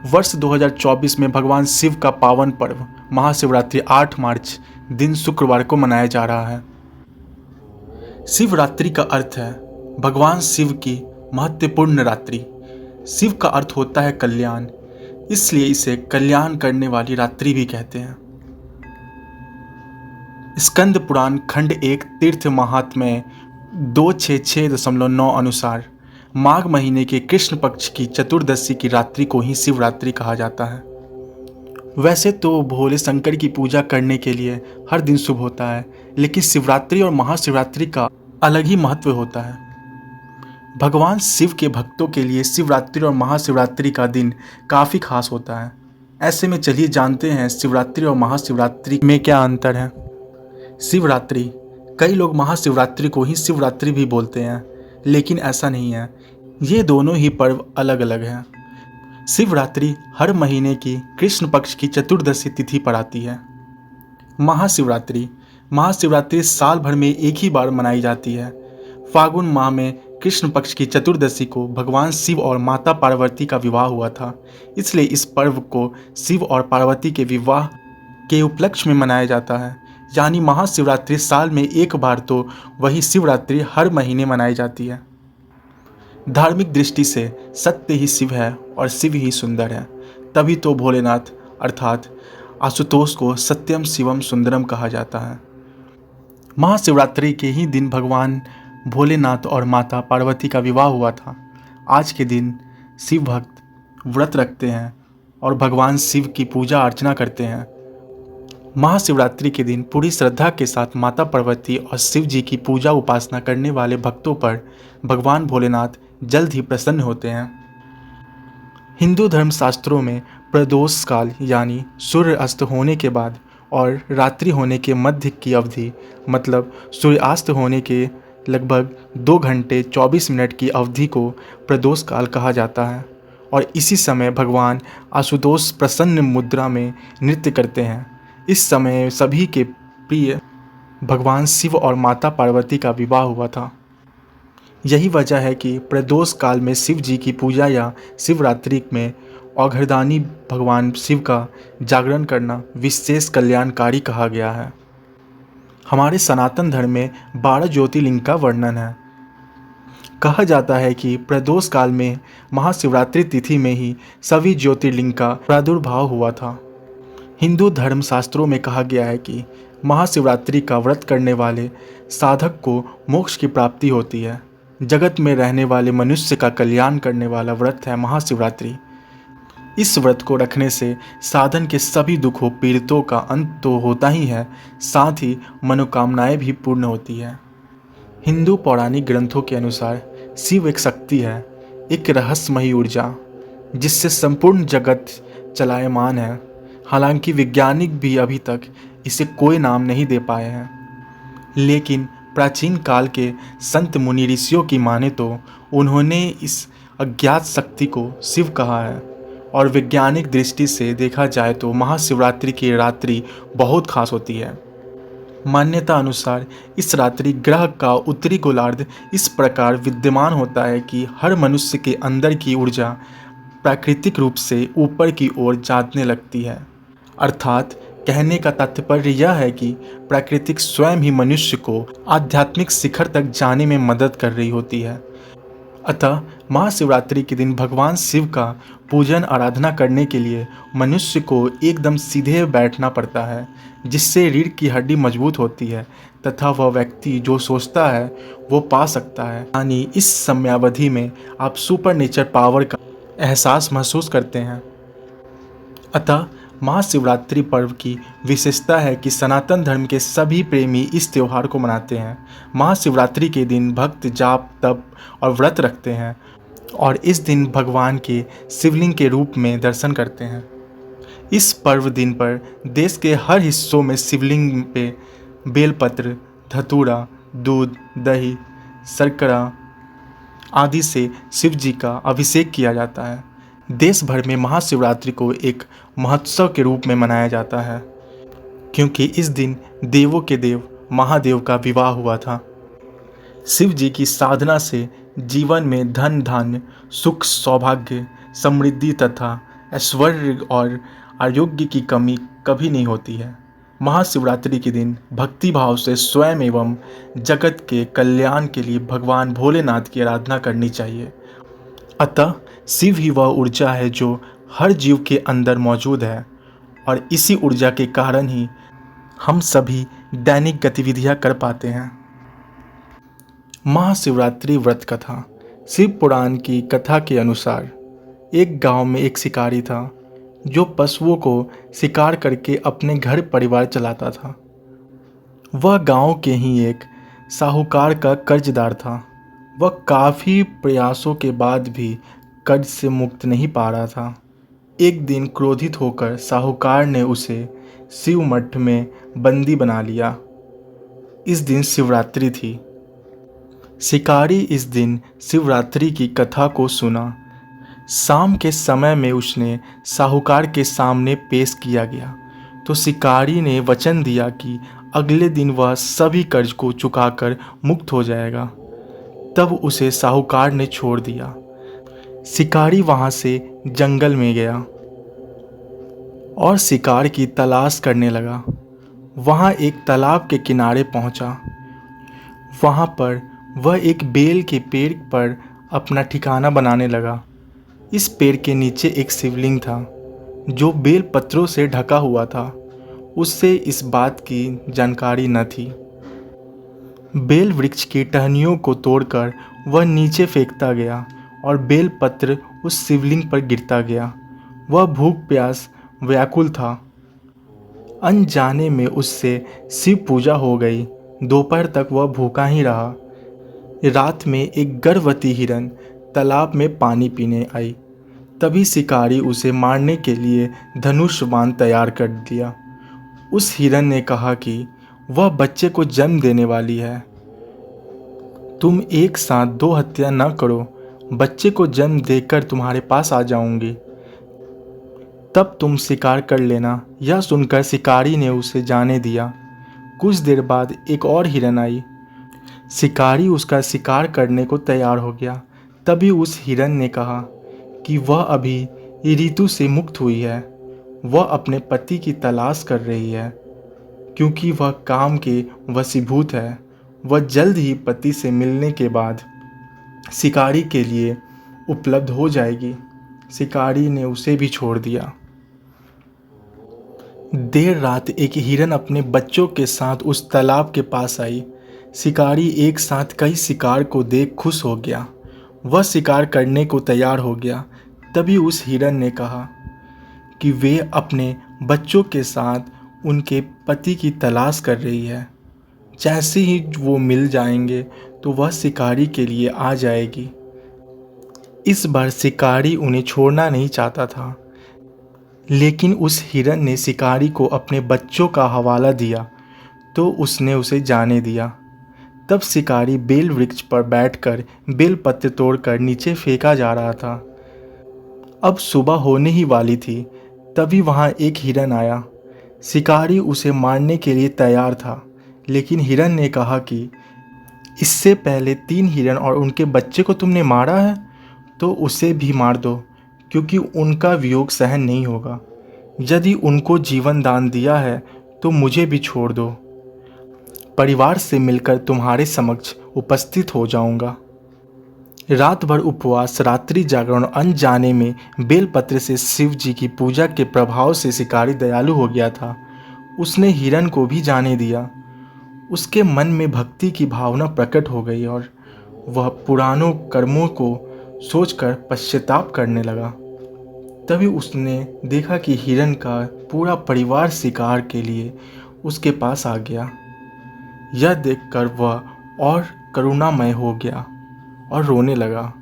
वर्ष 2024 में भगवान शिव का पावन पर्व महाशिवरात्रि 8 मार्च दिन शुक्रवार को मनाया जा रहा है। शिवरात्रि का अर्थ है भगवान शिव की महत्वपूर्ण रात्रि। शिव का अर्थ होता है कल्याण, इसलिए इसे कल्याण करने वाली रात्रि भी कहते हैं। स्कंद पुराण खंड 1 तीर्थ महात्म्य 266.9 अनुसार माघ महीने के कृष्ण पक्ष की चतुर्दशी की रात्रि को ही शिवरात्रि कहा जाता है। वैसे तो भोले शंकर की पूजा करने के लिए हर दिन शुभ होता है, लेकिन शिवरात्रि और महाशिवरात्रि का अलग ही महत्व होता है। भगवान शिव के भक्तों के लिए शिवरात्रि और महाशिवरात्रि का दिन काफ़ी खास होता है। ऐसे में चलिए जानते हैं शिवरात्रि और महाशिवरात्रि में क्या अंतर है। शिवरात्रि, कई लोग महाशिवरात्रि को ही शिवरात्रि भी बोलते हैं, लेकिन ऐसा नहीं है। ये दोनों ही पर्व अलग अलग हैं। शिवरात्रि हर महीने की कृष्ण पक्ष की चतुर्दशी तिथि पर आती है। महाशिवरात्रि साल भर में एक ही बार मनाई जाती है। फागुन माह में कृष्ण पक्ष की चतुर्दशी को भगवान शिव और माता पार्वती का विवाह हुआ था, इसलिए इस पर्व को शिव और पार्वती के विवाह के उपलक्ष्य में मनाया जाता है। यानी महाशिवरात्रि साल में एक बार, तो वही शिवरात्रि हर महीने मनाई जाती है। धार्मिक दृष्टि से सत्य ही शिव है और शिव ही सुंदर है, तभी तो भोलेनाथ अर्थात आशुतोष को सत्यम शिवम सुंदरम कहा जाता है। महाशिवरात्रि के ही दिन भगवान भोलेनाथ और माता पार्वती का विवाह हुआ था। आज के दिन शिव भक्त व्रत रखते हैं और भगवान शिव की पूजा अर्चना करते हैं। महाशिवरात्रि के दिन पूरी श्रद्धा के साथ माता पार्वती और शिव जी की पूजा उपासना करने वाले भक्तों पर भगवान भोलेनाथ जल्द ही प्रसन्न होते हैं। हिंदू धर्म शास्त्रों में प्रदोष काल यानी सूर्य अस्त होने के बाद और रात्रि होने के मध्य की अवधि, मतलब सूर्यास्त होने के लगभग 2 घंटे 24 मिनट की अवधि को प्रदोष काल कहा जाता है और इसी समय भगवान आशुतोष प्रसन्न मुद्रा में नृत्य करते हैं। इस समय सभी के प्रिय भगवान शिव और माता पार्वती का विवाह हुआ था। यही वजह है कि प्रदोष काल में शिव जी की पूजा या शिवरात्रि में औघड़दानी भगवान शिव का जागरण करना विशेष कल्याणकारी कहा गया है। हमारे सनातन धर्म में 12 ज्योतिर्लिंग का वर्णन है। कहा जाता है कि प्रदोष काल में महाशिवरात्रि तिथि में ही सभी ज्योतिर्लिंग का प्रादुर्भाव हुआ था। हिंदू धर्म शास्त्रों में कहा गया है कि महाशिवरात्रि का व्रत करने वाले साधक को मोक्ष की प्राप्ति होती है। जगत में रहने वाले मनुष्य का कल्याण करने वाला व्रत है महाशिवरात्रि। इस व्रत को रखने से साधन के सभी दुखों पीड़ितों का अंत तो होता ही है, साथ ही मनोकामनाएं भी पूर्ण होती है। हिंदू पौराणिक ग्रंथों के अनुसार शिव एक शक्ति है, एक रहस्यमयी ऊर्जा जिससे संपूर्ण जगत चलायमान है। हालांकि वैज्ञानिक भी अभी तक इसे कोई नाम नहीं दे पाए हैं, लेकिन प्राचीन काल के संत मुनि ऋषियों की माने तो उन्होंने इस अज्ञात शक्ति को शिव कहा है। और वैज्ञानिक दृष्टि से देखा जाए तो महाशिवरात्रि की रात्रि बहुत खास होती है। मान्यता अनुसार इस रात्रि ग्रह का उत्तरी गोलार्ध इस प्रकार विद्यमान होता है कि हर मनुष्य के अंदर की ऊर्जा प्राकृतिक रूप से ऊपर की ओर जाने लगती है। अर्थात कहने का तात्पर्य यह है कि प्राकृतिक स्वयं ही मनुष्य को आध्यात्मिक शिखर तक जाने में मदद कर रही होती है। अतः महाशिवरात्रि के दिन भगवान शिव का पूजन आराधना करने के लिए मनुष्य को एकदम सीधे बैठना पड़ता है, जिससे रीढ़ की हड्डी मजबूत होती है तथा वह व्यक्ति जो सोचता है वो पा सकता है। यानी इस समयावधि में आप सुपर नेचर पावर का एहसास महसूस करते हैं। अतः महाशिवरात्रि पर्व की विशेषता है कि सनातन धर्म के सभी प्रेमी इस त्यौहार को मनाते हैं। महाशिवरात्रि के दिन भक्त जाप तप और व्रत रखते हैं और इस दिन भगवान के शिवलिंग के रूप में दर्शन करते हैं। इस पर्व दिन पर देश के हर हिस्सों में शिवलिंग पे बेलपत्र, धतूरा, दूध, दही, शर्करा आदि से शिव जी का अभिषेक किया जाता है। देश भर में महाशिवरात्रि को एक महोत्सव के रूप में मनाया जाता है, क्योंकि इस दिन देवों के देव महादेव का विवाह हुआ था। शिव जी की साधना से जीवन में धन धान्य, सुख, सौभाग्य, समृद्धि तथा ऐश्वर्य और आरोग्य की कमी कभी नहीं होती है। महाशिवरात्रि के दिन भक्ति भाव से स्वयं एवं जगत के कल्याण के लिए भगवान भोलेनाथ की आराधना करनी चाहिए। अतः शिव ही वह ऊर्जा है जो हर जीव के अंदर मौजूद है और इसी ऊर्जा के कारण ही हम सभी दैनिक गतिविधियां कर पाते हैं। महाशिवरात्रि व्रत कथा। शिव पुराण की कथा के अनुसार एक गांव में एक शिकारी था जो पशुओं को शिकार करके अपने घर परिवार चलाता था। वह गांव के ही एक साहूकार का कर्जदार था। वह काफ़ी प्रयासों के बाद भी कर्ज से मुक्त नहीं पा रहा था। एक दिन क्रोधित होकर साहूकार ने उसे शिव मठ में बंदी बना लिया। इस दिन शिवरात्रि थी। शिकारी इस दिन शिवरात्रि की कथा को सुना। शाम के समय में उसने साहूकार के सामने पेश किया गया तो शिकारी ने वचन दिया कि अगले दिन वह सभी कर्ज को चुकाकर मुक्त हो जाएगा। तब उसे साहूकार ने छोड़ दिया। शिकारी वहां से जंगल में गया और शिकार की तलाश करने लगा। वहां एक तालाब के किनारे पहुंचा। वहां पर वह एक बेल के पेड़ पर अपना ठिकाना बनाने लगा। इस पेड़ के नीचे एक शिवलिंग था जो बेल पत्रों से ढका हुआ था। उससे इस बात की जानकारी न थी। बेल वृक्ष की टहनियों को तोड़कर वह नीचे फेंकता गया और बेल पत्र उस शिवलिंग पर गिरता गया। वह भूख प्यास व्याकुल था। अनजाने में उससे शिव पूजा हो गई। दोपहर तक वह भूखा ही रहा। रात में एक गर्भवती हिरन तालाब में पानी पीने आई। तभी शिकारी उसे मारने के लिए धनुष बाण तैयार कर दिया। उस हिरन ने कहा कि वह बच्चे को जन्म देने वाली है। तुम एक साथ 2 हत्या न करो, बच्चे को जन्म देकर तुम्हारे पास आ जाऊंगी, तब तुम शिकार कर लेना। यह सुनकर शिकारी ने उसे जाने दिया। कुछ देर बाद एक और हिरन आई। शिकारी उसका शिकार करने को तैयार हो गया। तभी उस हिरन ने कहा कि वह अभी ऋतु से मुक्त हुई है। वह अपने पति की तलाश कर रही है क्योंकि वह काम के वशीभूत है। वह जल्द ही पति से मिलने के बाद शिकारी के लिए उपलब्ध हो जाएगी। शिकारी ने उसे भी छोड़ दिया। देर रात एक हिरन अपने बच्चों के साथ उस तालाब के पास आई। शिकारी एक साथ कई शिकार को देख खुश हो गया। वह शिकार करने को तैयार हो गया। तभी उस हिरन ने कहा कि वे अपने बच्चों के साथ उनके पति की तलाश कर रही है। जैसे ही वो मिल जाएंगे तो वह शिकारी के लिए आ जाएगी। इस बार शिकारी उन्हें छोड़ना नहीं चाहता था, लेकिन उस हिरन ने शिकारी को अपने बच्चों का हवाला दिया तो उसने उसे जाने दिया। तब शिकारी बेल वृक्ष पर बैठकर बेल पत्र तोड़कर नीचे फेंका जा रहा था। अब सुबह होने ही वाली थी। तभी वहां एक हिरन आया। शिकारी उसे मारने के लिए तैयार था, लेकिन हिरन ने कहा कि इससे पहले 3 हिरन और उनके बच्चे को तुमने मारा है तो उसे भी मार दो, क्योंकि उनका वियोग सहन नहीं होगा। यदि उनको जीवन दान दिया है तो मुझे भी छोड़ दो। परिवार से मिलकर तुम्हारे समक्ष उपस्थित हो जाऊंगा। रात भर उपवास, रात्रि जागरण, अनजाने में बेलपत्र से शिव जी की पूजा के प्रभाव से शिकारी दयालु हो गया था। उसने हिरन को भी जाने दिया। उसके मन में भक्ति की भावना प्रकट हो गई और वह पुरानों कर्मों को सोचकर पश्चाताप करने लगा। तभी उसने देखा कि हिरन का पूरा परिवार शिकार के लिए उसके पास आ गया। यह देखकर वह और करुणामय हो गया और रोने लगा।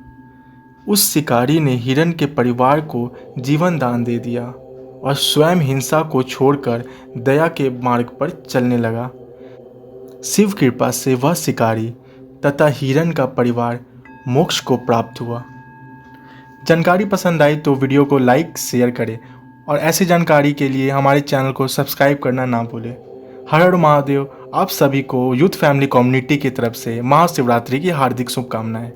उस शिकारी ने हिरन के परिवार को जीवन दान दे दिया और स्वयं हिंसा को छोड़कर दया के मार्ग पर चलने लगा। शिव कृपा से वह शिकारी तथा हिरन का परिवार मोक्ष को प्राप्त हुआ। जानकारी पसंद आई तो वीडियो को लाइक शेयर करें और ऐसी जानकारी के लिए हमारे चैनल को सब्सक्राइब करना ना भूलें। हर हर महादेव। आप सभी को यूथ फैमिली कम्युनिटी की तरफ से महाशिवरात्रि की हार्दिक शुभकामनाएं।